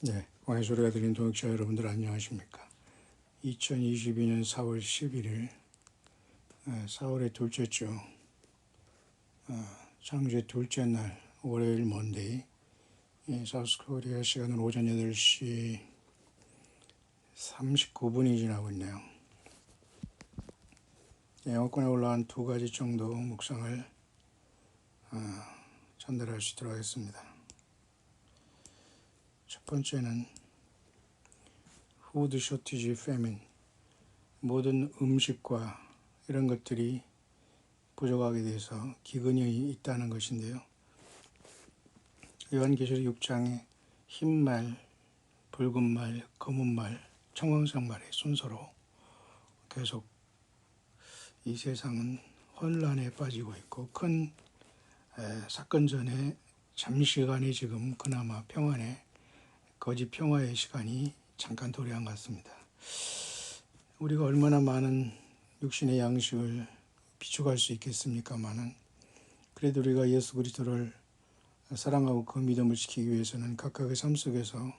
네, 왕의 소리가 들린 동역자 여러분들 안녕하십니까? 2022년 4월 11일, 4월의 둘째 주, 창조의 둘째 날, 월요일 먼데이, 사우스코리아 시간은 오전 8시 39분이 지나고 있네요. 영어권에 올라온 두 가지 정도 묵상을 전달할 수 있도록 하겠습니다. 첫 번째는 Food shortage famine, 모든 음식과 이런 것들이 부족하게 돼서 기근이 있다는 것인데요. 요한계시록 6장에 흰 말, 붉은 말, 검은 말, 청황색 말의 순서로 계속 이 세상은 혼란에 빠지고 있고 큰 사건 전에 잠시간의 지금 그나마 평안의 거짓 평화의 시간이 잠깐 도래한 것 같습니다. 우리가 얼마나 많은 육신의 양식을 비축할 수 있겠습니까마는 그래도 우리가 예수 그리스도를 사랑하고 그 믿음을 지키기 위해서는 각각의 삶 속에서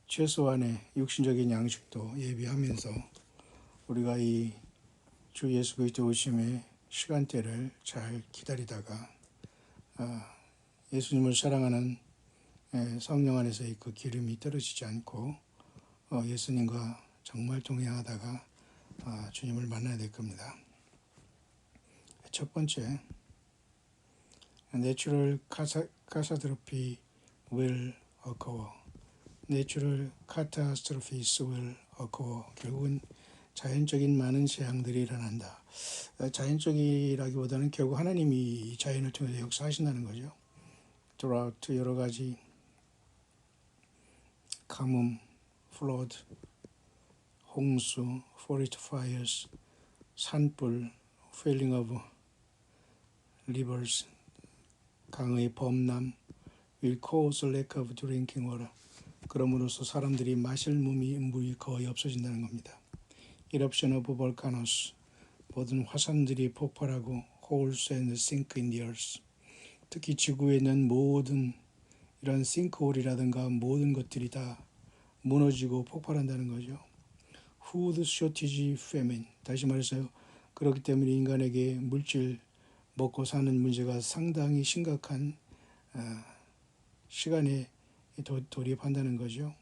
최소한의 육신적인 양식도 예비하면서 우리가 이 주 예수 그리스도 오심의 시간대를 잘 기다리다가 예수님을 사랑하는 성령 안에서의 그 기름이 떨어지지 않고 예수님과 정말 동행하다가 주님을 만나야 될 겁니다. 첫 번째, Natural catastrophe will occur. Natural catastrophes will occur. 결국은 자연적인 많은 재앙들이 일어난다. 자연적이라기보다는 결국 하나님이 자연을 통해서 역사하신다는 거죠. drought, 여러 가지 가뭄, flood, 홍수, forest fires, 산불, filling of rivers, 강의 범람, will cause lack of drinking water. 그럼으로써 사람들이 마실 물이 거의 없어진다는 겁니다. Eruption of volcanoes, 모든 화산들이 폭발하고 holes and sink in the earth. 특히 지구에 있는 모든 이런 싱크홀이라든가 모든 것들이 다 무너지고 폭발한다는 거죠. Food shortage famine. 다시 말해서 그렇기 때문에 인간에게 물질 먹고 사는 문제가 상당히 심각한 시간에 돌입한다는 거죠.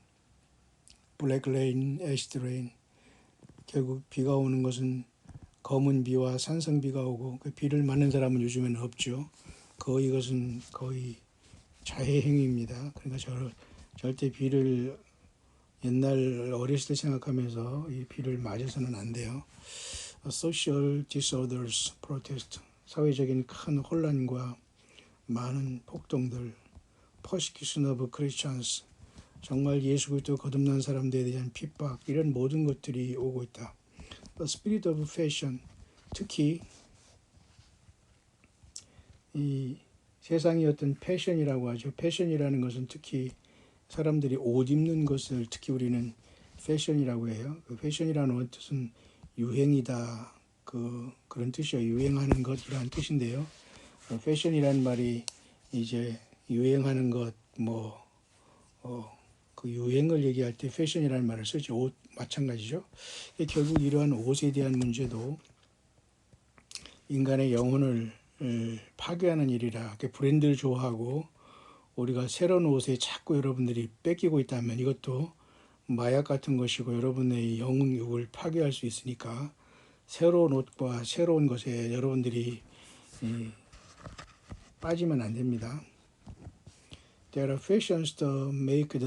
Black rain, acid rain. 결국 비가 오는 것은 검은 비와 산성비가 오고 그 비를 맞는 사람은 요즘에는 없죠. 이것은 거의 자해행위입니다. 그러니까 절대 비를 옛날 어렸을 때 생각하면서 이 비를 맞아서는 안 돼요. Social disorders, protest, 사회적인 큰 혼란과 많은 폭동들, persecution of Christians, 정말 예수 그리스도 거듭난 사람들에 대한 핍박, 이런 모든 것들이 오고 있다. The spirit of fashion, 특히 이 세상의 어떤 패션이라고 하죠. 패션이라는 것은 특히 사람들이 옷 입는 것을 특히 우리는 패션이라고 해요. 그 패션이라는 뜻은 유행이다, 그런 뜻이에요. 유행하는 것이라는 뜻인데요. 패션이라는 말이 이제 유행하는 것, 그 유행을 얘기할 때 패션이라는 말을 쓰죠. 옷 마찬가지죠. 결국 이러한 옷에 대한 문제도 인간의 영혼을 파괴하는 일이라. 브랜드를 좋아하고 우리가 새로운 옷에 자꾸 여러분들이 뺏기고 있다면 이것도 마약 같은 것이고 여러분의 영육을 파괴할 수 있으니까 새로운 옷과 새로운 것에 여러분들이 빠지면 안 됩니다. There are fashions that make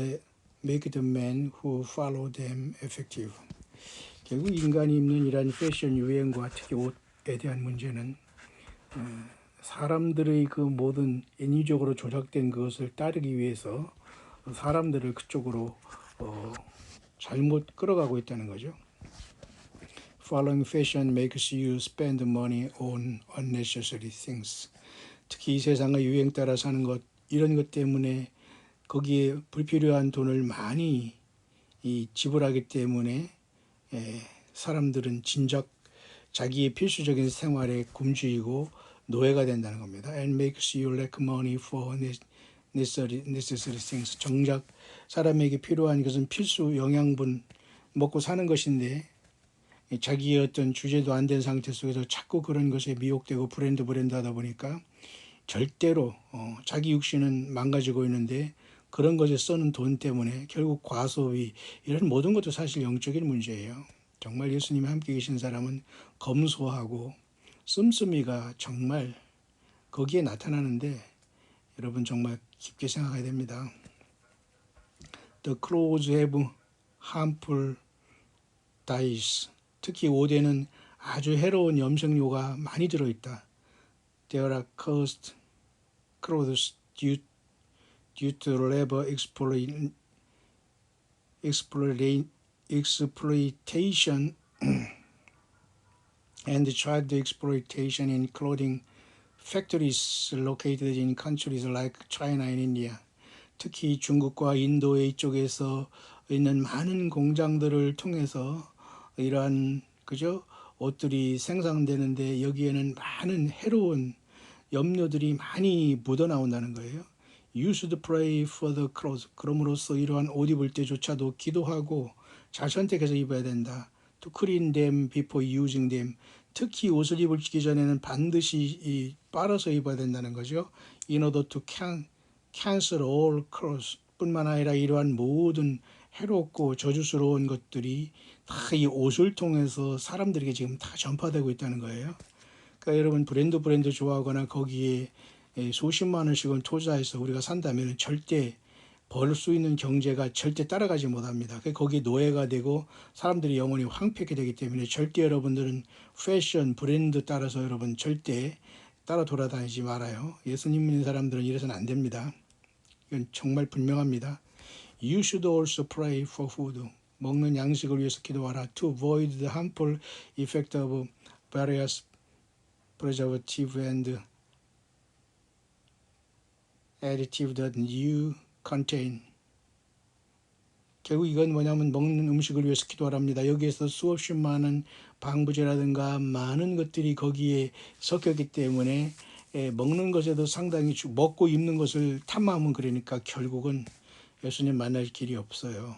the men who follow them effective. 결국 인간이 입는 이러한 패션 유행과 특히 옷에 대한 문제는 사람들의 그 모든 인위적으로 조작된 그것을 따르기 위해서 사람들을 그쪽으로 잘못 끌어가고 있다는 거죠. Following fashion makes you spend money on unnecessary things. 특히 이 세상의 유행 따라 사는 것, 이런 것 때문에 거기에 불필요한 돈을 많이 지불하기 때문에 사람들은 진작 자기의 필수적인 생활에 굶주리고 노예가 된다는 겁니다. And makes you lack money for necessary things. 정작 사람에게 필요한 것은 필수 영양분, 먹고 사는 것인데 자기의 어떤 주제도 안 된 상태 속에서 자꾸 그런 것에 미혹되고 브랜드 하다 보니까 절대로 자기 육신은 망가지고 있는데 그런 것에 쓰는 돈 때문에 결국 과소비, 이런 모든 것도 사실 영적인 문제예요. 정말 예수님이 함께 계신 사람은 검소하고 씀씀이가 정말 거기에 나타나는데, 여러분 정말 깊게 생각해야 됩니다. The clothes have harmful dyes. 특히 옷에는 아주 해로운 염색료가 많이 들어있다. There are cursed clothes due to labor exploitation and child exploitation in clothing factories located in countries like China and India. 특히 중국과 인도의 이쪽에서 있는 많은 공장들을 통해서 이러한 옷들이 생산되는데 여기에는 많은 해로운 염료들이 많이 묻어나온다는 거예요. You should pray for the clothes. 그럼으로써 이러한 옷 입을 때조차도 기도하고 잘 선택해서 입어야 된다. To clean them before using them. 특히 옷을 입기 전에는 반드시 빨아서 입어야 된다는 거죠. In order to cancel all curse. 뿐만 아니라 이러한 모든 해롭고 저주스러운 것들이 다 이 옷을 통해서 사람들에게 지금 다 전파되고 있다는 거예요. 그러니까 여러분 브랜드 좋아하거나 거기에 수십만 원씩은 투자해서 우리가 산다면 절대 벌 수 있는 경제가 절대 따라가지 못합니다. 거기에 노예가 되고 사람들이 영혼이 황폐하게 되기 때문에 절대 여러분들은 패션, 브랜드 따라서 여러분 절대 따라 돌아다니지 말아요. 예수님 믿는 사람들은 이래서는 안 됩니다. 이건 정말 분명합니다. You should also pray for food. 먹는 양식을 위해서 기도하라. To avoid the harmful effect of various preservative and additive that you contain. 결국 이건 뭐냐면 먹는 음식을 위해서 기도하랍니다. 여기에서 수없이 많은 방부제라든가 많은 것들이 거기에 섞였기 때문에 먹는 것에도 상당히 먹고 입는 것을 탐하면 그러니까 결국은 예수님 만날 길이 없어요.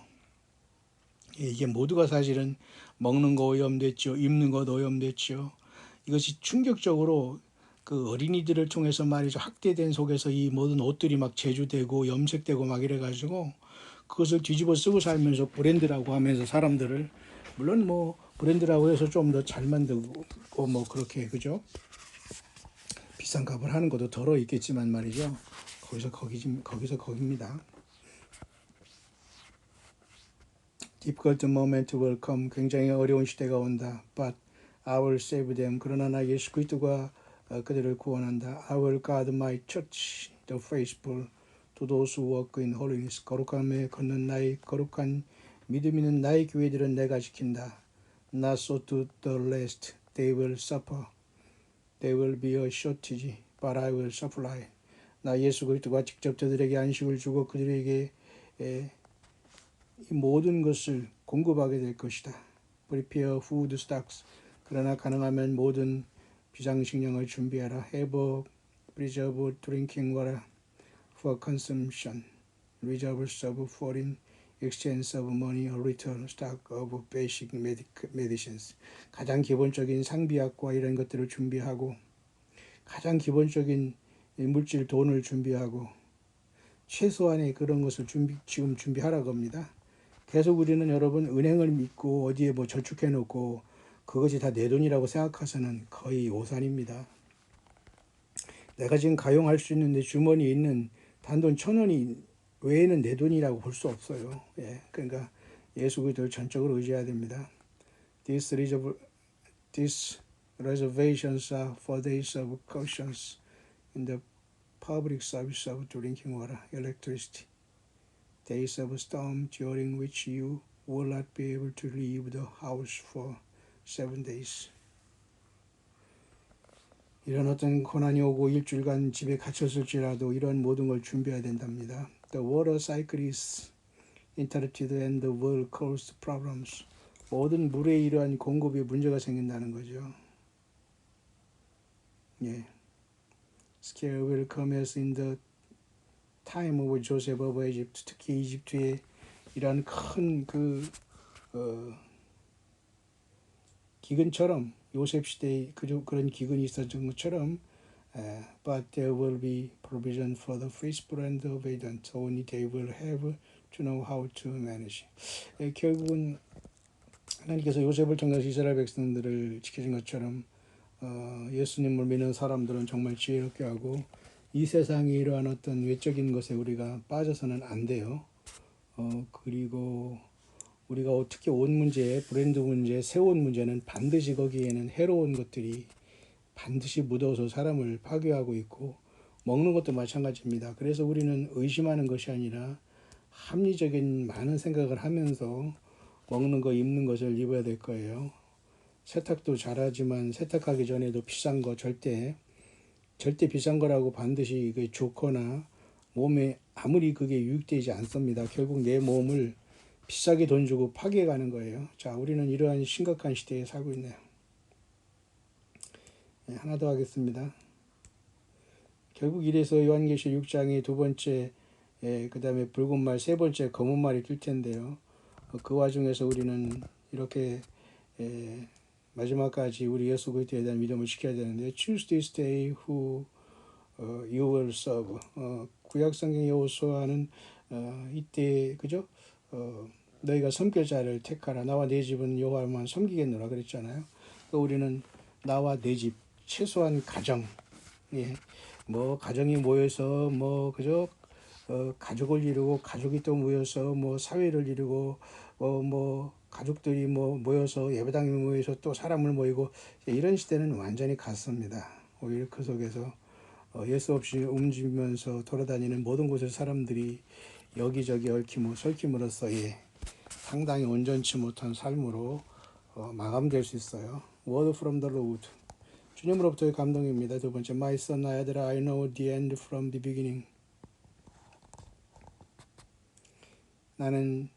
이게 모두가 사실은 먹는 거 오염됐죠. 입는 것 오염됐죠. 이것이 충격적으로 그 어린이들을 통해서 말이죠. 학대된 속에서 이 모든 옷들이 막 제조되고 염색되고 막 이래가지고 그것을 뒤집어 쓰고 살면서 브랜드라고 하면서 사람들을, 물론 뭐 브랜드라고 해서 좀 더 잘 만들고 뭐 그렇게 그죠? 비싼 값을 하는 것도 덜어 있겠지만 말이죠. 거기서 거기입니다. Difficult moment will come. 굉장히 어려운 시대가 온다. But I will save them. 그러나 나 예수 그리스도가 그들을 구원한다. I will guard my church, the faithful, to those who walk in holiness. 거룩함에 걷는 나의 거룩한 믿음 있는 나의 교회들은 내가 지킨다. Not so to the last. They will suffer. There will be a shortage, but I will supply. 나 예수 그리스도가 직접 저들에게 안식을 주고 그들에게 이 모든 것을 공급하게 될 것이다. Prepare food stocks. 그러나 가능하면 모든 비상식량을 준비하라. Have preserved drinking water for consumption. Reserves of foreign exchange of money, a little stock of basic medicines. 가장 기본적인 상비약과 이런 것들을 준비하고 가장 기본적인 물질 돈을 준비하고 최소한의 그런 것을 지금 준비하라고 합니다. 계속 우리는 여러분 은행을 믿고 어디에 뭐 저축해 놓고 그것이 다 내 돈이라고 생각해서는 거의 오산입니다. 내가 지금 가용할 수 있는 내 주머니에 있는 단돈 1,000원이 외에는 내 돈이라고 볼 수 없어요. 그러니까 예수 그리스도를 전적으로 의지해야 됩니다. These reservations are for days of cautions in the public service of drinking water, electricity. Days of storm during which you will not be able to leave the house for 7 days. 이런 어떤 고난이 오고 일주일간 집에 갇혔을지라도 이런 모든 걸 준비해야 된답니다. The water cycle is interrupted and the world caused problems. 모든 물에 이러한 공급에 문제가 생긴다는 거죠. Scare will come as in the time of Joseph of Egypt, 특히 이집트의 이런 큰 기근처럼 요셉 시대에 그런 기근이 있었던 것처럼 but there will be provision for the faithful and obedient. Only they will have to know how to manage. 결국은 하나님께서 요셉을 통해서 이스라엘 백성들을 지키신 것처럼 예수님을 믿는 사람들은 정말 지혜롭게 하고 이 세상에 이러한 어떤 외적인 것에 우리가 빠져서는 안 돼요. 그리고 우리가 어떻게 옷 문제, 브랜드 문제, 새 옷 문제는 반드시 거기에는 해로운 것들이 반드시 묻어서 사람을 파괴하고 있고 먹는 것도 마찬가지입니다. 그래서 우리는 의심하는 것이 아니라 합리적인 많은 생각을 하면서 먹는 거, 입는 것을 입어야 될 거예요. 세탁도 잘하지만 세탁하기 전에도 비싼 거 절대 비싼 거라고 반드시 그게 좋거나 몸에 아무리 그게 유익되지 않습니다. 결국 내 몸을 비싸게 돈 주고 파괴해가는 거예요. 자, 우리는 이러한 심각한 시대에 살고 있네요. 하나 더 하겠습니다. 결국 이래서 요한계시 6장의 두 번째, 그 다음에 붉은 말, 세 번째 검은 말이 뜰 텐데요. 그 와중에서 우리는 이렇게 마지막까지 우리 예수 그리스도에 대한 믿음을 지켜야 되는데 choose this day who you will serve. 구약 성경 여호수아는 이때 그죠? 너희가 섬길 자를 택하라. 나와 내 집은 여호와만 섬기겠노라 그랬잖아요. 그러니까 우리는 나와 내 집, 최소한 가정, 뭐 가정이 모여서 뭐 그죠? 가족을 이루고 가족이 또 모여서 뭐 사회를 이루고 뭐 가족들이 뭐 모여서 예배당에 모여서 또 사람을 모이고 이런 시대는 완전히 갔습니다. 오히려 그 속에서 예수 없이 움직이면서 돌아다니는 모든 곳의 사람들이 여기저기 얽히고 설킴으로써 상당히 온전치 못한 삶으로 마감될 수 있어요. Word from the Lord. 주님으로부터의 감동입니다. 두 번째, My son, 나의 아들아, I know the end from the beginning. 나는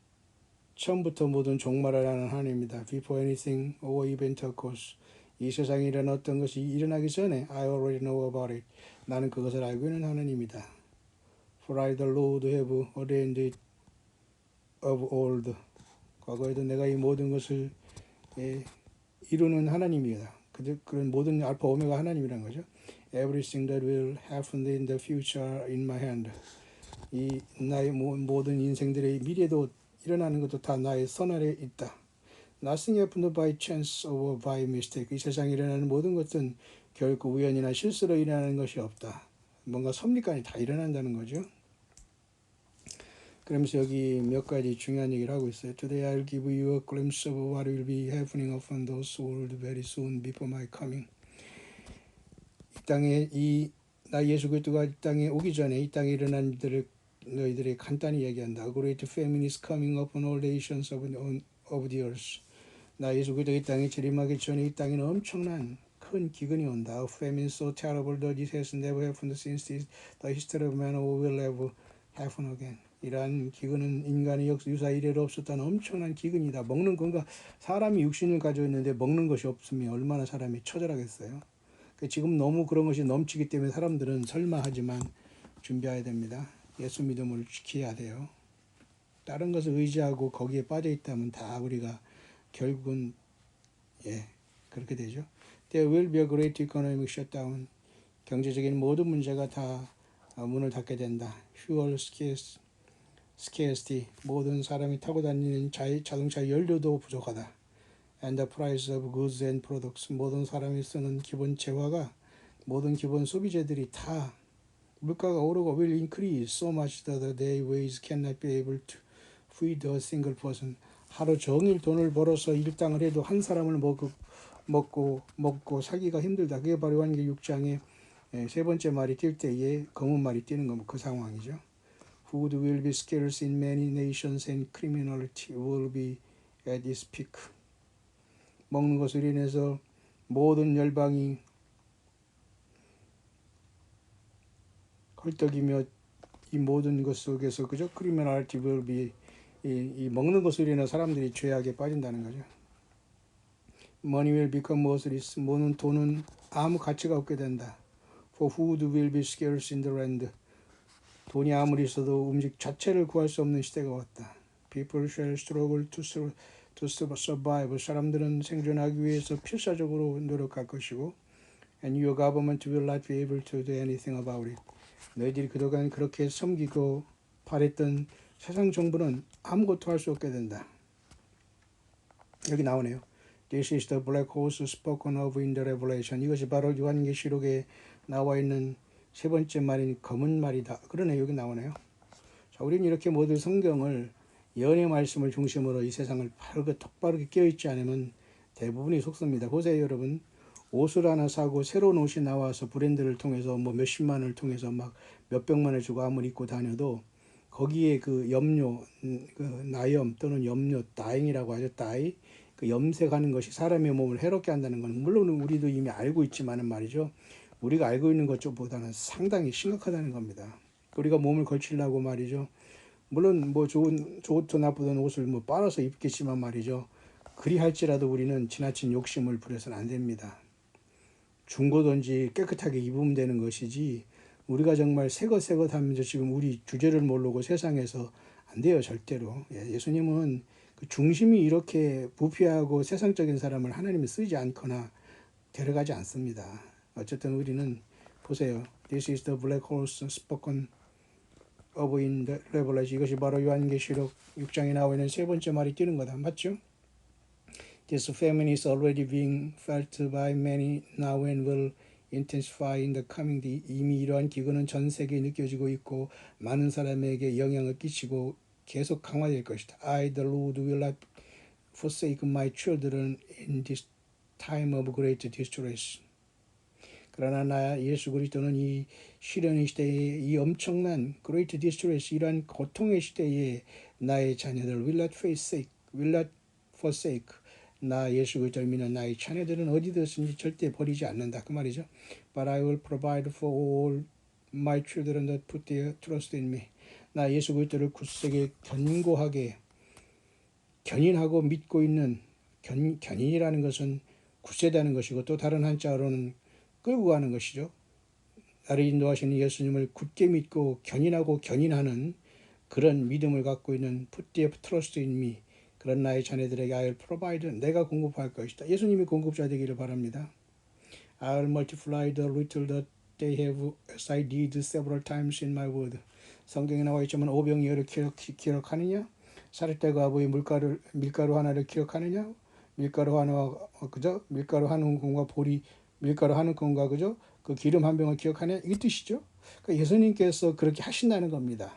처음부터 모든 종말을 아는 하나님입니다. Before anything or event occurs. 이 세상에 일어난 어떤 것이 일어나기 전에 I already know about it. 나는 그것을 알고 있는 하나님입니다. For I, the Lord, have ordained it of old. 과거에도 내가 이 모든 것을 이루는 하나님입니다. 그런 모든 알파 오메가 하나님이란 거죠. Everything that will happen in the future in my hand. 이 나의 모든 인생들의 미래도 일어나는 것도 다 나의 손 아래 있다. Nothing happened by chance or by mistake. 이 세상에 일어나는 모든 것은 결코 우연이나 실수로 일어나는 것이 없다. 뭔가 섭리까지 다 일어난다는 거죠. 그러면서 여기 몇 가지 중요한 얘기를 하고 있어요. Today I'll give you a glimpse of what will be happening upon those world very soon before my coming. 이 땅에 나 예수 그리스도가 이 땅에 오기 전에 이 땅에 일어난 일들을 너희들이 간단히 얘기한다. A great famine is coming upon all nations of the earth. 나 예수 그리스도 이 땅에 재림하기 전에 이 땅에는 엄청난 큰 기근이 온다. A famine so terrible that it has never happened since the history of man or will ever happen again. 이러한 기근은 인간의 역사 이래로 없었던 엄청난 기근이다. 먹는 건가? 사람이 육신을 가지고 있는데 먹는 것이 없으면 얼마나 사람이 처절하겠어요. 지금 너무 그런 것이 넘치기 때문에 사람들은 설마 하지만 준비해야 됩니다. 예수 믿음을 지켜야 돼요. 다른 것을 의지하고 거기에 빠져 있다면 다 우리가 결국은 그렇게 되죠. There will be a great economic shutdown. 경제적인 모든 문제가 다 문을 닫게 된다. Fuel scarcity. 모든 사람이 타고 다니는 자동차 연료도 부족하다. And the price of goods and products. 모든 사람이 쓰는 기본 재화가 모든 기본 소비재들이 다 물가가 오르고 will increase so much that their wages cannot be able to feed a single person. 하루 종일 돈을 벌어서 일당을 해도 한 사람을 먹고 살기가 힘들다. 그게 바로 요한계시록 6장에 세 번째 말이 뛸 때에 검은 말이 뛰는 거 그 상황이죠. Food will be scarce in many nations and criminality will be at its peak. 먹는 것으로 인해서 모든 열방이 헐떡이며 이 모든 것 속에서 그저 criminality will be 이 먹는 것으로 인해 사람들이 죄악에 빠진다는 거죠. Money will become worthless. 모든 돈은 아무 가치가 없게 된다. For food will be scarce in the land. 돈이 아무리 있어도 음식 자체를 구할 수 없는 시대가 왔다. People shall struggle to survive. 사람들은 생존하기 위해서 필사적으로 노력할 것이고, and your government will not be able to do anything about it. 너희들이 그동안 그렇게 섬기고 바랬던 세상 정부는 아무것도 할 수 없게 된다. 여기 나오네요. This is the black horse spoken of in the Revelation. 이것이 바로 요한계시록에 나와 있는 세 번째 말인 검은 말이다. 그러네, 여기 나오네요. 자, 우리는 이렇게 모두 성경을 예언의 말씀을 중심으로 이 세상을 바르게 똑바르게 깨어있지 않으면 대부분이 속습니다. 보세요, 여러분. 옷을 하나 사고 새로운 옷이 나와서 브랜드를 통해서 뭐 몇십만 원을 통해서 막 몇백만을 주고 아무리 입고 다녀도 거기에 그 염료, 그 나염 또는 염료, 다잉이라고 하죠. 다이. 그 염색하는 것이 사람의 몸을 해롭게 한다는 건 물론 우리도 이미 알고 있지만은 말이죠. 우리가 알고 있는 것보다는 상당히 심각하다는 겁니다. 우리가 몸을 걸치려고 말이죠. 물론 뭐 좋든 나쁘든 옷을 뭐 빨아서 입겠지만 말이죠. 그리 할지라도 우리는 지나친 욕심을 부려서는 안 됩니다. 중고든지 깨끗하게 입으면 되는 것이지 우리가 정말 새것 하면서 지금 우리 주제를 모르고 세상에서 안 돼요, 절대로. 예수님은 그 중심이 이렇게 부패하고 세상적인 사람을 하나님이 쓰지 않거나 데려가지 않습니다. 어쨌든 우리는 보세요. This is the black horse spoken of in the Revelation. 이것이 바로 요한계시록 6장에 나와 있는 세 번째 말이 뛰는 거다. 맞죠? This famine is already being felt by many now and will intensify in the coming day. 이미 이러한 기근은 전 세계에 느껴지고 있고 많은 사람에게 영향을 끼치고 계속 강화될 것이다. I, the Lord, will not forsake my children in this time of great distress. 그러나 나 예수 그리스도는 이 시련의 시대에 이 엄청난 great distress 이러한 고통의 시대에 나의 자녀들 will not forsake 나 예수 그리스도를 믿는 나의 자녀들은 어디든지 절대 버리지 않는다 그 말이죠. But I will provide for all my children that put their trust in me. 나 예수 그리스도를 굳세게 견고하게 견인하고 믿고 있는 견인이라는 것은 굳세다는 것이고 또 다른 한자어로는 끌고 가는 것이죠. 나를 인도하시는 예수님을 굳게 믿고 견인하고 견인하는 그런 믿음을 갖고 있는 put their trust in me. 그런 나의 자녀들에게 I'll provide, 내가 공급할 것이다. 예수님이 공급자 되기를 바랍니다. I'll multiply the little that they have as I did several times in my word. 성경에 나와 있지만 오병이어를 기억하느냐? 사르떼가 아버의 밀가루 하나를 기억하느냐? 밀가루 하나와 그죠? 밀가루 한 공과 보리 밀가루 한 공과 그죠? 그 기름 한 병을 기억하냐? 이 뜻이죠. 그러니까 예수님께서 그렇게 하신다는 겁니다.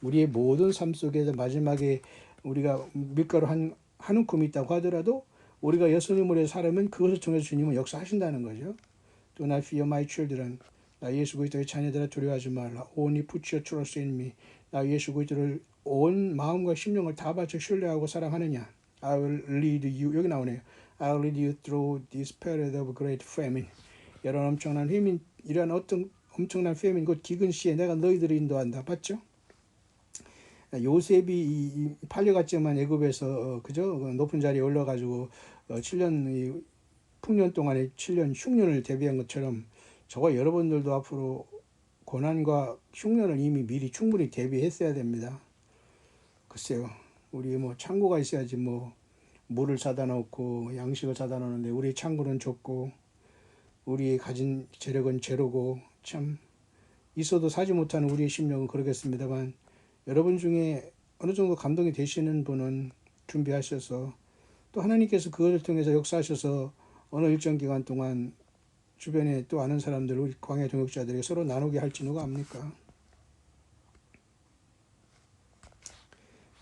우리의 모든 삶 속에서 마지막에 우리가 밀가루 한 움큼이 있다고 하더라도 우리가 예수님을 위해 살면 그것을 통해서 주님은 역사하신다는 거죠. Do not fear my children. 나 예수 그리스도의 자녀들아 두려워하지 말라. Only put your trust in me. 나 예수 그리스도를 온 마음과 심령을 다 바쳐 신뢰하고 사랑하느냐. I will lead you. 여기 나오네요. I will lead you through this period of great famine. 이런 엄청난 famine, 이런 어떤 엄청난 famine, 곧 기근 시에 내가 너희들을 인도한다. 봤죠? 요셉이 팔려갔지만 애굽에서 그죠 높은 자리에 올라가지고 7년 풍년 동안에 7년 흉년을 대비한 것처럼 저와 여러분들도 앞으로 고난과 흉년을 이미 미리 충분히 대비했어야 됩니다. 글쎄요, 우리 뭐 창고가 있어야지 뭐 물을 사다 놓고 양식을 사다 놓는데 우리 창고는 좁고 우리의 가진 재력은 제로고 참 있어도 사지 못하는 우리의 심령은 그러겠습니다만 여러분 중에 어느 정도 감동이 되시는 분은 준비하셔서 또 하나님께서 그것을 통해서 역사하셔서 어느 일정 기간 동안 주변에 또 아는 사람들 우리 광야 동역자들에게 서로 나누게 할지 누가 압니까?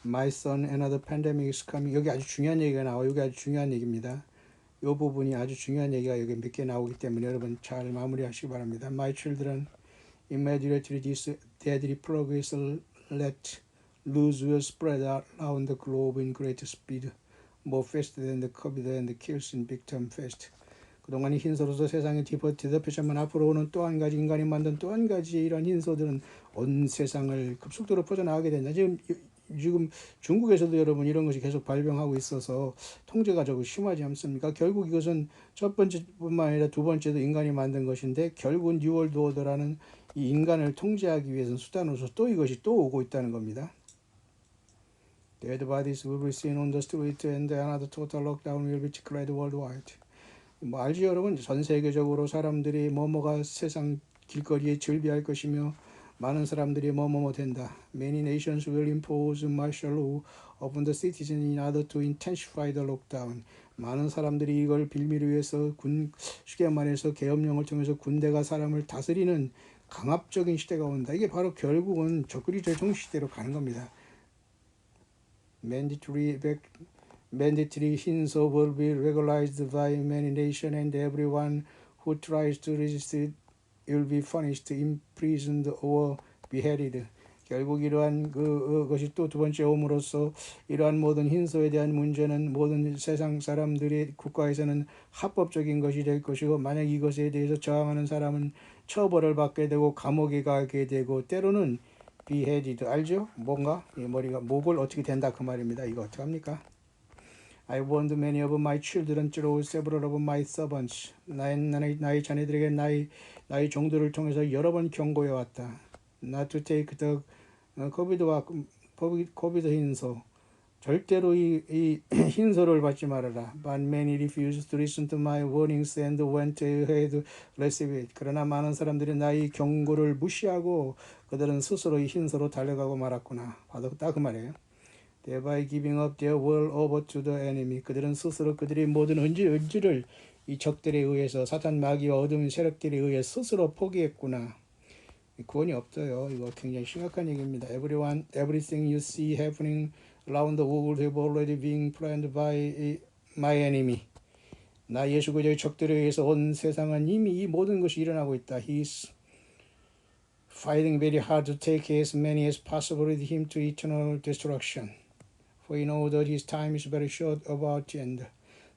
My son, another pandemic is coming. 여기 아주 중요한 얘기가 나와요. 여기 아주 중요한 얘기입니다. 이 부분이 아주 중요한 얘기가 여기 몇 개 나오기 때문에 여러분 잘 마무리하시기 바랍니다. My children, immediately this deadly plague is let loose will spread around the globe in great speed, more faster than the COVID and the kills in big time fast. 그동안 이 흰소로서 세상에 뒤덮였지만 앞으로 오는 또 한 가지 인간이 만든 또 한 가지 이런 흰소들은 온 세상을 급속도로 퍼져나가게 된다. 지금 중국에서도 여러분 이런 것이 계속 발병하고 있어서 통제가 조금 심하지 않습니까? 결국 이것은 첫 번째뿐만 아니라 두 번째도 인간이 만든 것인데 결국은 뉴월드 오더라는 이 인간을 통제하기 위해서는 수단으로서 또 이것이 또 오고 있다는 겁니다. Dead bodies will be seen on the street and another total lockdown will be declared worldwide. 뭐 알죠 여러분? 전 세계적으로 사람들이 뭐뭐가 세상 길거리에 즐비할 것이며 많은 사람들이 뭐뭐뭐 된다. Many nations will impose martial law upon the citizens in order to intensify the lockdown. 많은 사람들이 이걸 빌미를 위해서 쉽게 말해서 계엄령을 통해서 군대가 사람을 다스리는 강압적인 시대가 온다. 이게 바로 결국은 적그리스도의 종시대로 가는 겁니다. Mandatory hinso will be regularized by many nations, and everyone who tries to resist it will be punished, imprisoned, or beheaded. 결국 이러한 그것이 또 두 번째 오므로써 이러한 모든 hinso에 대한 문제는 모든 세상 사람들의 국가에서는 합법적인 것이 될 것이고, 만약 이것에 대해서 저항하는 사람은 처벌을 받게 되고 감옥에 가게 되고 때로는 beheaded. 알죠? 뭔가 머리가 목을 어떻게 된다 그 말입니다. 이거 어떻게 합니까? I warned many of my children through several of my servants. 나의 자녀들에게 나의 종들을 통해서 여러 번 경고해 왔다. Not to take the COVID hinso. 절대로 이 hin소를 받지 말아라. But many refused to listen to my warnings and went ahead receive it. 그러나 많은 사람들이 나의 경고를 무시하고 그들은 스스로 이 hin소로 달려가고 말았구나. 받았다 그 말이에요. Thereby giving up their world over to the enemy. 그들은 스스로 그들의 모든 의지를 이 적들에 의해서 사탄 마귀와 어두운 세력들에 의해 스스로 포기했구나. 구원이 없어요. 이거 굉장히 심각한 얘기입니다. Everything you see happening around the world have already been planned by my enemy. 나 예수 그리스도의 적들에 의해서 온 세상은 이미 이 모든 것이 일어나고 있다. He's fighting very hard to take as many as possible with him to eternal destruction. For he knows that his time is very short about the end.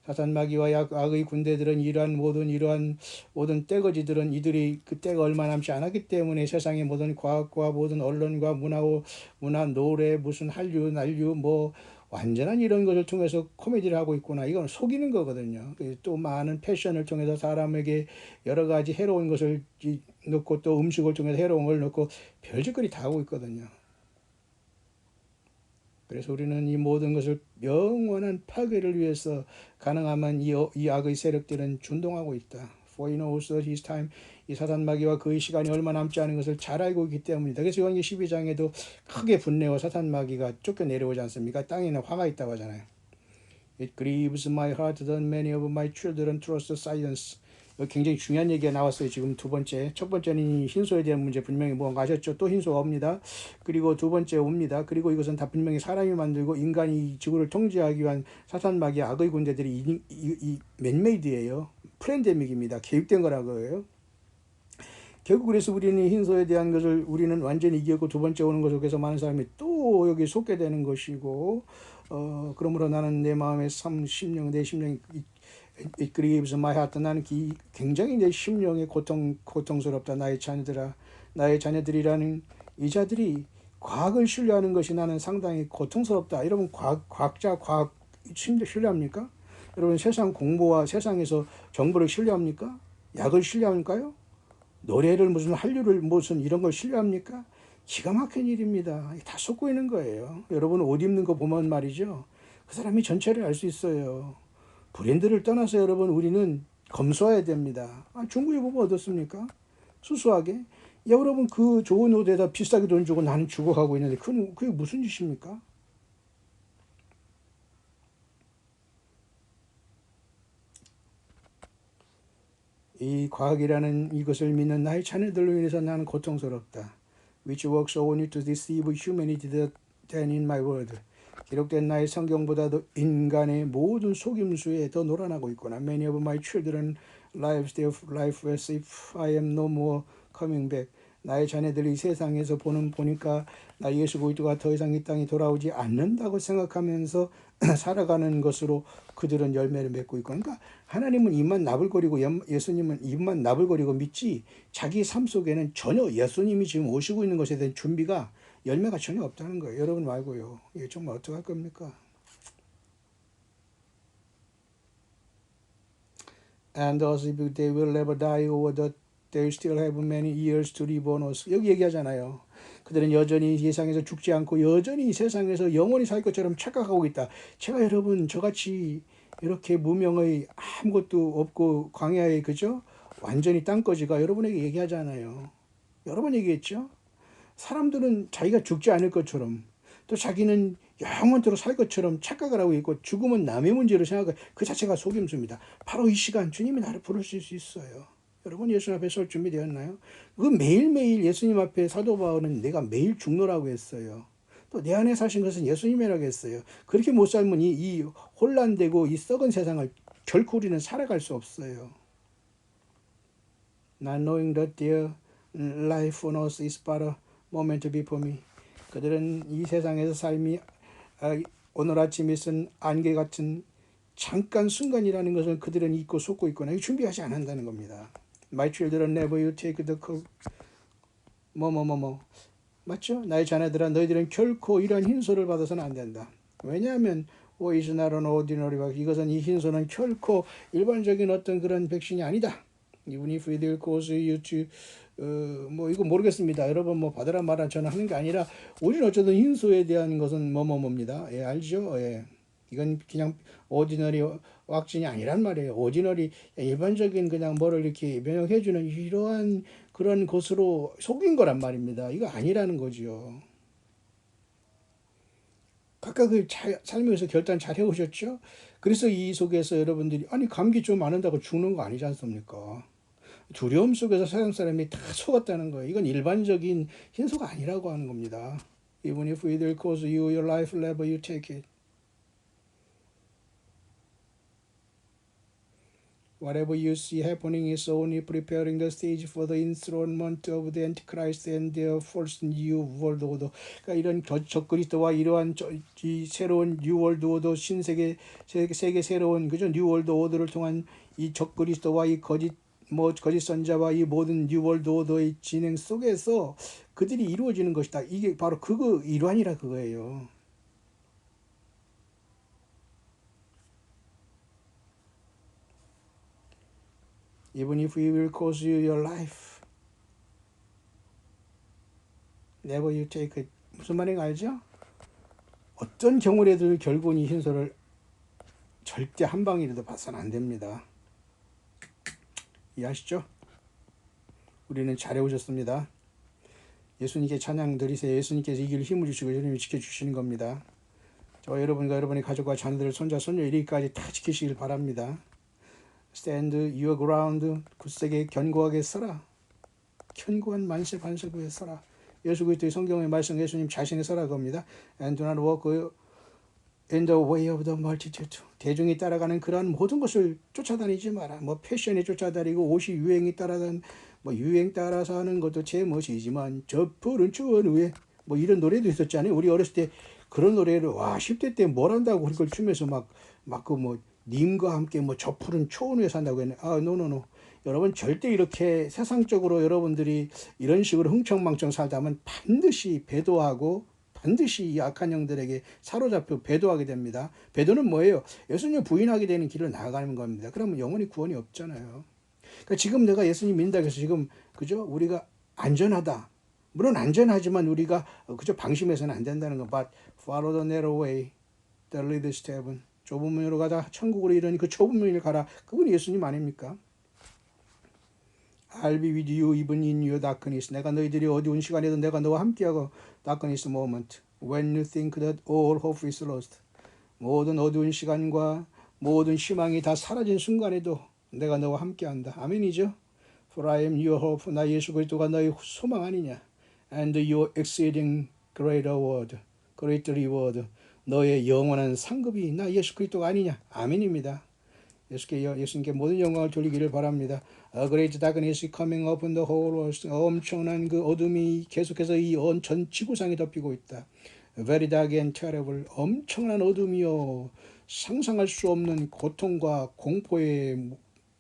사탄 마귀와 악의 군대들은 이러한 모든 떼거지들은 이들이 그 때가 얼마 남지 않았기 때문에 세상의 모든 과학과 모든 언론과 문화, 노래, 무슨 한류, 난류 뭐 완전한 이런 것을 통해서 코미디를 하고 있구나. 이건 속이는 거거든요. 또 많은 패션을 통해서 사람에게 여러 가지 해로운 것을 넣고 또 음식을 통해서 해로운 걸 넣고 별짓거리 다 하고 있거든요. 그래서 우리는 이 모든 것을 영원한 파괴를 위해서 가능하면 이 악의 세력들은 준동하고 있다. For he knows that his time, 이 사단 마귀와 그의 시간이 얼마 남지 않은 것을 잘 알고 있기 때문이다. 그래서 요한계 12장에도 크게 분내어 사단 마귀가 쫓겨 내려오지 않습니까? 땅에는 화가 있다고 하잖아요. It grieves my heart that many of my children trust science. 굉장히 중요한 얘기가 나왔어요. 지금 두 번째. 첫 번째는 흰소에 대한 문제 분명히 뭔가 아셨죠? 또 흰소가 옵니다. 그리고 두 번째 옵니다. 그리고 이것은 다 분명히 사람이 만들고 인간이 지구를 통제하기 위한 사탄 마귀 악의 군대들이 이 맨메이드예요. 플랜데믹입니다. 계획된 거라고요. 결국 그래서 우리는 흰소에 대한 것을 우리는 완전히 이겼고 두 번째 오는 것을 그래서 많은 사람이 또 여기 속게 되는 것이고 그러므로 나는 내 마음의 심령 내 심령이 It grieves my heart. 나는 굉장히 내 심령에 고통스럽다. 나의 자녀들아, 나의 자녀들이라는 이 자들이 과학을 신뢰하는 것이 나는 상당히 고통스럽다. 여러분 과학자 과학 신뢰합니까? 여러분 세상 공부와 세상에서 정보를 신뢰합니까? 약을 신뢰합니까요? 노래를 무슨 한류를 무슨 이런 걸 신뢰합니까? 기가 막힌 일입니다. 다 속고 있는 거예요. 여러분 옷 입는 거 보면 말이죠. 그 사람이 전체를 알 수 있어요. 브랜드를 떠나서 여러분 우리는 검소해야 됩니다. 중국에 보면 어떻습니까? 수수하게. 여러분 그 좋은 옷에다 비싸게 돈 주고 나는 죽어가고 있는데 그게 무슨 짓입니까? 이 과학이라는 이것을 믿는 나의 자녀들로 인해서 나는 고통스럽다. Which works only to deceive humanity than in my word. 기록된 나의 성경보다도 인간의 모든 속임수에 더 놀아나고 있구나. Many of my children live their life as if I am no more coming back. 나의 자녀들이 세상에서 보니까 나 예수 그리스도가 더 이상 이 땅에 돌아오지 않는다고 생각하면서 살아가는 것으로 그들은 열매를 맺고 있고, 그러니까 하나님은 입만 나불거리고 예수님은 입만 나불거리고 믿지 자기 삶 속에는 전혀 예수님이 지금 오시고 있는 것에 대한 준비가 열매가 전혀 없다는 거예요. 여러분 말고요. 이게 정말 어떡할 겁니까? And those they will never die over the They still have many years to live on us. 여기 얘기하잖아요. 그들은 여전히 세상에서 죽지 않고 여전히 세상에서 영원히 살 것처럼 착각하고 있다. 제가 여러분 저같이 이렇게 무명의 아무것도 없고 광야에 그죠? 완전히 땅거지가 여러분에게 얘기하잖아요. 여러 번 얘기했죠? 사람들은 자기가 죽지 않을 것처럼 또 자기는 영원토록 살 것처럼 착각을 하고 있고 죽음은 남의 문제로 생각하고 그 자체가 속임수입니다. 바로 이 시간 주님이 나를 부르실 수 있어요. 여러분 예수님 앞에 설 준비되었나요? 그 매일매일 예수님 앞에 사도 바울은 내가 매일 죽노라고 했어요. 또 내 안에 사신 것은 예수님이라고 했어요. 그렇게 못 살면 이 혼란되고 이 썩은 세상을 결코 우리는 살아갈 수 없어요. Not knowing that their life on earth is but a moment before me. 그들은 이 세상에서 삶이 오늘 아침 있은 안개 같은 잠깐 순간이라는 것을 그들은 잊고 속고 있거나 준비하지 않는다는 겁니다. My children never you take the cup. 맞죠? 나의 자녀들아 너희들은 결코 이러한 흰소를 받아서는 안 된다. 왜냐하면 is not an ordinary vaccine. 이것은 이 흰소는 결코 일반적인 어떤 그런 백신이 아니다. Even if it will cause you to 이거 모르겠습니다. 여러분 받으라 말아 저는 하는 게 아니라 우리는 어쨌든 흰소에 대한 것은 뭐뭐뭐입니다. 예, 알죠? 예. 이건 그냥 오디너리 왁진이 아니란 말이에요. 오디너리 일반적인 그냥 뭐를 이렇게 면역해주는 이러한 그런 것으로 속인 거란 말입니다. 이거 아니라는 거죠. 각각 그 삶에서 결단 잘 해오셨죠? 그래서 이 속에서 여러분들이 아니 감기 좀 안 한다고 죽는 거 아니지 않습니까? 두려움 속에서 세상 사람이 다 속았다는 거예요. 이건 일반적인 흰소가 아니라고 하는 겁니다. Even if it will cause you your life, never you take it. Whatever you see happening is only preparing the stage for the enthronement of the Antichrist and the false new world order. 그러니까 이런 적그리스도와 이러한 이 새로운 new world order 신세계 세계 새로운 그죠 new world order를 통한 이 적그리스도와 이 거짓 선자와 이 모든 뉴 월드 오더의 진행 속에서 그들이 이루어지는 것이다. 이게 바로 그거 일환이라 그거예요. Even if we will cost you your life, never you take it. 무슨 말인가 알죠? 어떤 경우라도 결국은 이 흰소를 절대 한 방이라도 봐서는 안 됩니다. 이해하시죠? 우리는 잘해오셨습니다. 예수님께 찬양 드리세요. 예수님께서 이 길을 힘을 주시고 예수님이 지켜주시는 겁니다. 저와 여러분과 여러분의 가족과 자녀들, 손자, 손녀 이르기까지 다 지키시길 바랍니다. Stand your ground. 굳세게 견고하게 서라. 견고한 만세 반석에 서라. 예수 그리스도의 성경의 말씀 예수님 자신의 서라 겁니다. And do not walk in the way of the multitude. 대중이 따라가는 그러한 모든 것을 쫓아다니지 마라. 패션에 쫓아다니고 옷이 유행이 따라다니는 유행 따라서 하는 것도 제 멋이지만 저 푸른 추원 위에 이런 노래도 있었잖아요. 우리 어렸을 때 그런 노래를 10대 때 뭘 한다고 그걸 추면서 님과 함께 저 푸른 초원 위에 산다고 했네. 노. 여러분 절대 이렇게 세상적으로 여러분들이 이런 식으로 흥청망청 살다면 반드시 배도하고 반드시 약한 영들에게 사로잡혀 배도하게 됩니다. 배도는 뭐예요? 예수님 부인하게 되는 길을 나아가는 겁니다. 그러면 영원히 구원이 없잖아요. 그러니까 지금 내가 예수님 믿는다고 해서 지금 그죠? 우리가 안전하다. 물론 안전하지만 우리가 그저 방심해서는 안 된다는 거. But follow the narrow way, the leaders to heaven. 좁은 문으로 가다 천국으로 이르니 그 좁은 문을 가라. 그분이 예수님 아닙니까? I'll be with you even in your darkness. 내가 너희들이 어두운 시간에도 내가 너와 함께하고 darkness moment. When you think that all hope is lost. 모든 어두운 시간과 모든 희망이 다 사라진 순간에도 내가 너와 함께한다. 아멘이죠? For I am your hope. 나 예수 그리스도가 너의 소망 아니냐. And your exceeding great reward. great reward. 너의 영원한 상급이 나 예수 그리스도가 아니냐. 아멘입니다. 예수님께 모든 영광을 돌리기를 바랍니다. A great darkness coming upon the whole world. 엄청난 그 어둠이 계속해서 이 전 지구상에 덮이고 있다. Very dark and terrible. 엄청난 어둠이요. 상상할 수 없는 고통과 공포의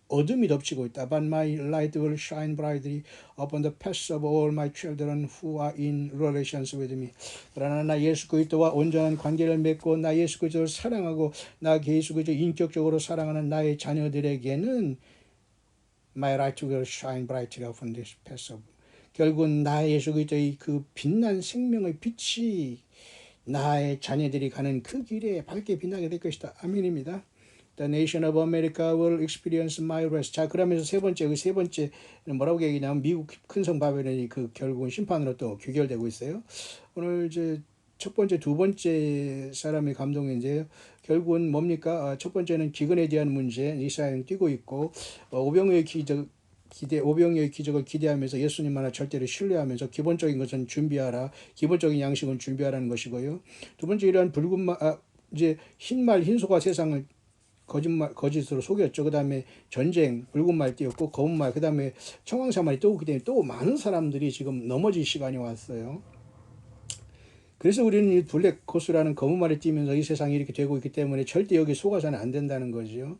어둠이 덮치고 있다. But my light will shine brightly upon the paths of all my children who are in relations with me. 그러나 나 예수 그리스도와 온전한 관계를 맺고 나 예수 그리스도를 사랑하고 나 예수 그리스도 인격적으로 사랑하는 나의 자녀들에게는 My light will shine brightly upon this path. 결국은 나의 예수 그리스도의 그 빛난 생명의 빛이 나의 자녀들이 가는 그 길에 밝게 빛나게 될 것이다. 아멘입니다. The nation of America will experience my rest. 자, 그러면서 세 번째는 뭐라고 얘기냐면 미국 큰성 바벨론이 그 결국은 심판으로 또 귀결되고 있어요. 오늘 이제 첫 번째, 두 번째 사람의 감동이 이제 결국은 뭡니까? 첫 번째는 기근에 대한 문제, 이스라엘은 뛰고 있고 오병이의 기적을 기대하면서 예수님만을 절대로 신뢰하면서 기본적인 것은 준비하라, 기본적인 양식은 준비하라는 것이고요. 두 번째 이러한 이제 흰말 흰소가 세상을 거짓으로 속였죠. 그 다음에 전쟁, 붉은 말 띄었고, 검은 말, 그 다음에 청황사 말이 또 오기 때문에 또 많은 사람들이 지금 넘어질 시간이 왔어요. 그래서 우리는 이 블랙 코스라는 검은 말이 띄면서 이 세상이 이렇게 되고 있기 때문에 절대 여기 속아서는 안 된다는 거죠.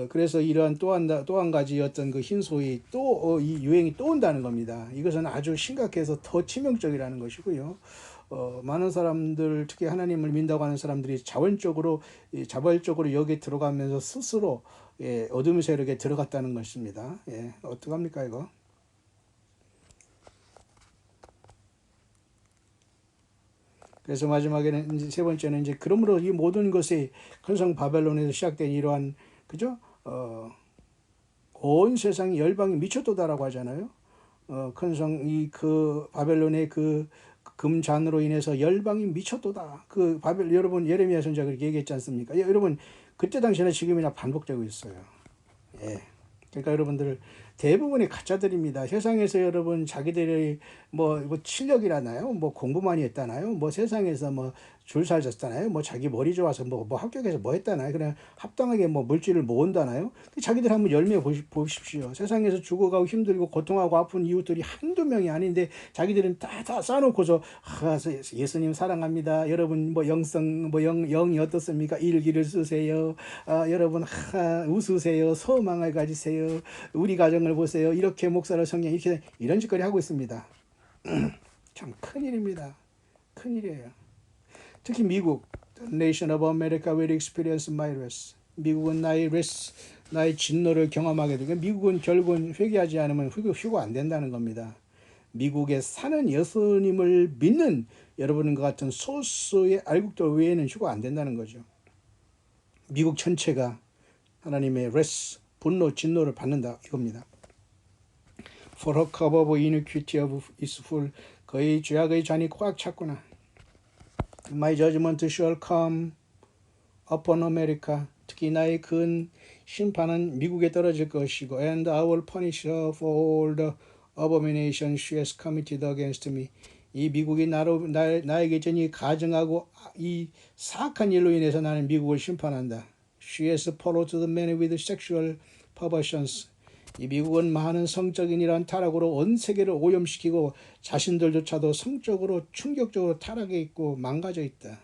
그래서 이러한 또 한 가지 어떤 그 흰소위 또 이 유행이 또 온다는 겁니다. 이것은 아주 심각해서 더 치명적이라는 것이고요. 많은 사람들, 특히 하나님을 믿는다고 하는 사람들이 자발적으로 여기에 들어가면서 스스로 어둠의 세력에 들어갔다는 것입니다. 어떡합니까 이거? 그래서 마지막에는 이제 세 번째는 이제 그러므로 이 모든 것이 큰성 바벨론에서 시작된 이러한 그죠? 온 세상이 열방이 미쳤도다라고 하잖아요. 큰성 그 바벨론의 그 금잔으로 인해서 열방이 미쳤도다. 여러분 예레미야 선지자가 그렇게 얘기했지 않습니까? 여러분 그때 당시나 지금이나 반복되고 있어요. 그러니까 여러분들 대부분의 가짜들입니다. 세상에서 여러분 자기들이 뭐 실력이라나요? 뭐 공부많이 했다나요? 뭐 세상에서 뭐 줄 살졌다나요? 뭐 자기 머리 좋아서 뭐 합격해서 뭐 했다나요? 그냥 합당하게 뭐 물질을 모은다나요? 자기들 한번 열매 보십시오. 세상에서 죽어가고 힘들고 고통하고 아픈 이웃들이 한두 명이 아닌데 자기들은 다 쌓아놓고서 예수님 사랑합니다. 여러분 뭐 영이 어떻습니까? 일기를 쓰세요. 여러분 웃으세요. 소망을 가지세요. 우리 가정을 보세요. 이렇게 목사를 성경 이런 짓거리 하고 있습니다. 참 큰일입니다. 큰일이에요. 특히 미국, The nation of America will experience my rest. 미국은 나의 진노를 경험하게 되고 미국은 결국은 회개하지 않으면 휴고 안 된다는 겁니다. 미국에 사는 예수님을 믿는 여러분과 같은 소수의 알국들 외에는 휴고 안 된다는 거죠. 미국 전체가 하나님의 분노, 진노를 받는다 이겁니다. For her cup of iniquity is full. 그의 죄악의 잔이 꽉 찼구나. My judgment shall come upon America. 특히 나의 큰 심판은 미국에 떨어질 것이고 And I will punish her for all the abominations she has committed against me. 이 미국이 나에게 전히 가증하고 이 사악한 일로 인해서 나는 미국을 심판한다. She has polluted many with sexual perversions. 이 미국은 많은 성적인 이러한 타락으로 온 세계를 오염시키고 자신들조차도 성적으로 충격적으로 타락해 있고 망가져 있다.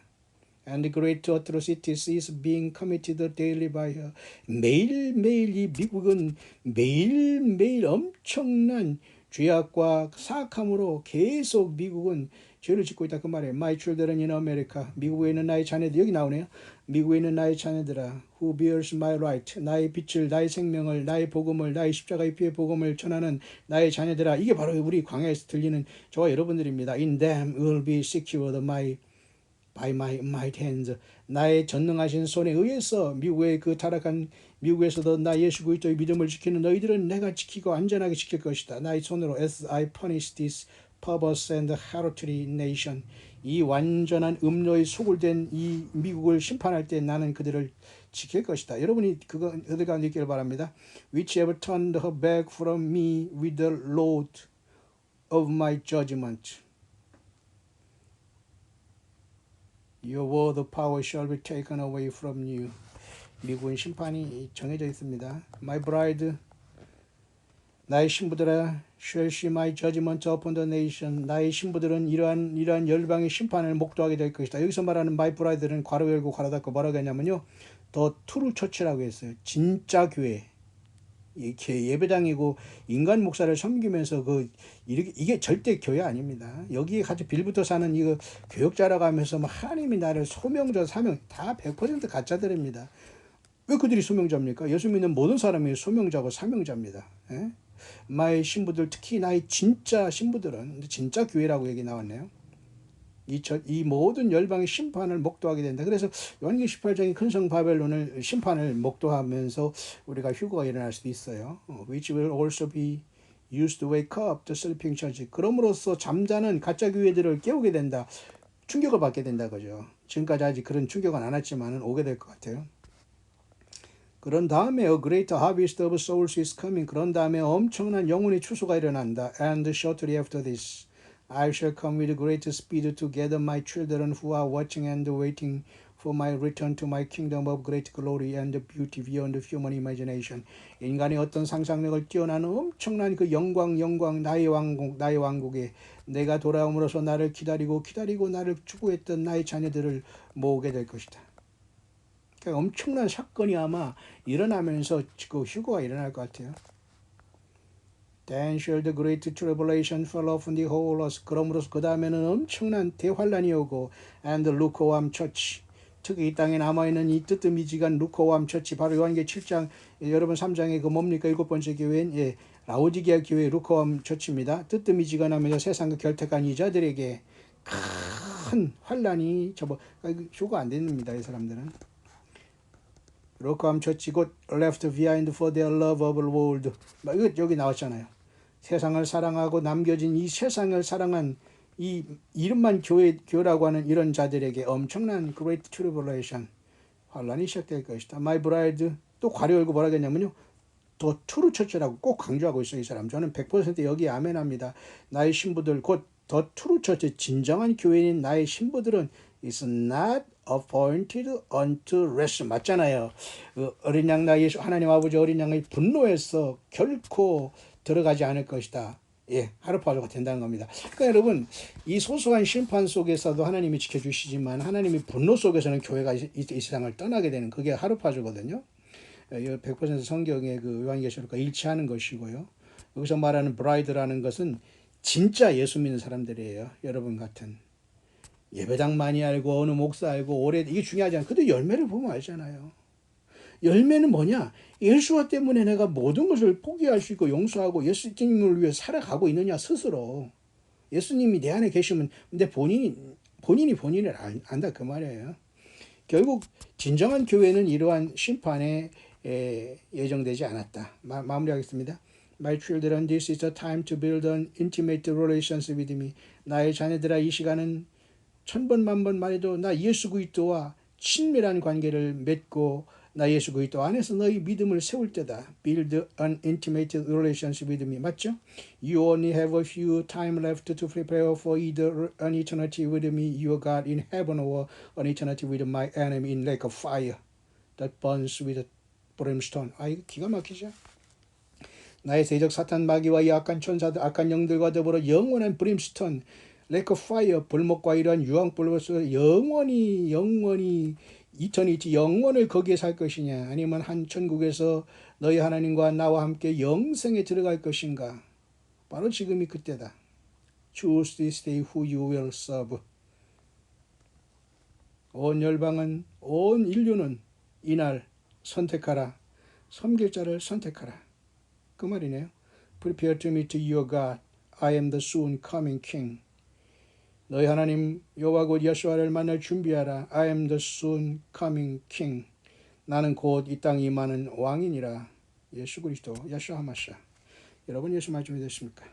And great atrocities is being committed daily by her. 매일매일 이 미국은 매일매일 엄청난 죄악과 사악함으로 계속 미국은 죄를 짓고 있다 그 말이에요. My children in America. 미국에 있는 나의 자녀들 여기 나오네요. 미국에 있는 나의 자녀들아, who bears my right, 나의 빛을, 나의 생명을, 나의 복음을, 나의 십자가의 피의 복음을 전하는 나의 자녀들아, 이게 바로 우리 광야에서 들리는 저와 여러분들입니다. In them will be secured by my might hands. 나의 전능하신 손에 의해서 미국의 그 타락한 미국에서도 나 예수 그리스도의 믿음을 지키는 너희들은 내가 지키고 안전하게 지킬 것이다. 나의 손으로 as I punish this perverse and harlotry nation. 이 완전한 음료에 소굴된 이 미국을 심판할 때 나는 그들을 지킬 것이다. 여러분이 그들과 느끼길 바랍니다. Which have turned her back from me with the load of my judgment. Your word of power shall be taken away from you. 미국은 심판이 정해져 있습니다. My bride, 나의 신부들아, shall see my judgment upon the nation. 나의 신부들은 이러한 열방의 심판을 목도하게 될 것이다. 여기서 말하는 my bride는 괄호 열고 괄호 닫고 뭐라고 했냐면요, 더 트루 처치라고 했어요. 진짜 교회. 이렇게 예배당이고 인간 목사를 섬기면서 이게 절대 교회 아닙니다. 여기에 같이 빌붙어 사는 이거 교역자라고 하면서 하나님이 나를 소명자 사명 다 100% 가짜들입니다. 왜 그들이 소명자입니까? 예수 믿는 모든 사람이 소명자고 사명자입니다. 예? 나의 신부들, 특히 나의 진짜 신부들은, 진짜 교회라고 얘기 나왔네요. 이 모든 열방의 심판을 목도하게 된다. 그래서 요한계시록 18장의 큰성 바벨론을 심판을 목도하면서 우리가 휴거가 일어날 수도 있어요. Which will also be used to wake up the sleeping church. 그럼으로써 잠자는 가짜 교회들을 깨우게 된다. 충격을 받게 된다 그죠. 지금까지 아직 그런 충격은 안 왔지만 오게 될 것 같아요. 그런 다음에 A great harvest of souls is coming. 그런 다음에 엄청난 영혼의 추수가 일어난다. And shortly after this I shall come with great speed to gather my children who are watching and waiting for my return to my kingdom of great glory and beauty beyond human imagination. 인간의 어떤 상상력을 뛰어난 엄청난 그 영광 나의 왕국에 내가 돌아옴으로써 나를 기다리고 나를 추구했던 나의 자녀들을 모으게 될 것이다. 그러니까 엄청난 사건이 아마 일어나면서 그 휴거가 일어날 것 같아요. Then shall the great tribulation fall upon the whole earth. 그러므로서 그 다음에는 엄청난 대환란이 오고 and lukewarm church. 특히 이 땅에 남아있는 이 뜨뜻미지간 lukewarm church, 바로 요한계시록 7장 여러분 3장에 그 뭡니까? 7번째 교회는 라오디게아 교회 lukewarm church입니다. 뜨뜻미지근하면서 세상과 결탁한 이 자들에게 큰 환란이 휴가 안 됩니다. 이 사람들은. lukewarm church 곧 left behind for their love of the world. 이거 여기 나왔잖아요. 세상을 사랑하고 남겨진 이 세상을 사랑한 이 이름만 교회라고 하는 이런 자들에게 엄청난 great tribulation, 환란이 시작될 것이다. My bride, 또 괄호 열고 뭐라 했냐면요. 더 트루 처치라고 꼭 강조하고 있어요. 이 사람. 저는 100% 여기 아멘합니다. 나의 신부들, 곧 더 트루 처치, 진정한 교회인 나의 신부들은 is not appointed unto rest. 맞잖아요. 어린 양 나 예수 하나님 아버지 어린 양의 분노에서 결코 들어가지 않을 것이다. 하루파주가 된다는 겁니다. 그러니까 여러분, 이 소소한 심판 속에서도 하나님이 지켜주시지만 하나님의 분노 속에서는 교회가 이 세상을 떠나게 되는 그게 하루파주거든요. 100% 성경의 그 요한계시록과 일치하는 것이고요. 여기서 말하는 브라이드라는 것은 진짜 예수 믿는 사람들이에요. 여러분 같은. 예배당 많이 알고 어느 목사 알고 오래 이게 중요하지 않아요. 그래도 열매를 보면 알잖아요. 열매는 뭐냐? 예수와 때문에 내가 모든 것을 포기할 수 있고 용서하고 예수님을 위해 살아가고 있느냐 스스로. 예수님이 내 안에 계시면 근데 본인을 안다 그 말이에요. 결국 진정한 교회는 이러한 심판에 예정되지 않았다. 마무리하겠습니다. My children, this is the time to build an intimate relationship with me. 나의 자녀들아, 이 시간은 1000번 만번 말해도 나 예수 그리스도와 친밀한 관계를 맺고 나 예수 그리스도 안에서 너희 믿음을 세울 때다. Build an intimate relationship with me. 맞죠? You only have a few time left to prepare for either an eternity with me, your God in heaven, or an eternity with my enemy in lake of fire that burns with brimstone. 이거 기가 막히죠? 나의 세적 사탄 마귀와 이 악한 천사들, 악한 영들과 더불어 영원한 브림스톤, 레이크 오브 파이어, 불목과 이러한 유황불로서 영원히 이터니티 영원을 거기에 살 것이냐, 아니면 한 천국에서 너희 하나님과 나와 함께 영생에 들어갈 것인가. 바로 지금이 그때다. Choose this day who you will serve. 온 열방은, 온 인류는 이날 선택하라. 섬길 자를 선택하라. 그 말이네요. Prepare to meet your God. I am the soon coming King. 너희 하나님 여호와 곧 여호와를 만날 준비하라. I am the soon coming King. 나는 곧 이 땅에 임하는 왕이니라. 예수 그리스도, 야슈아 하마샤. 여러분 예수 말씀이 되십니까?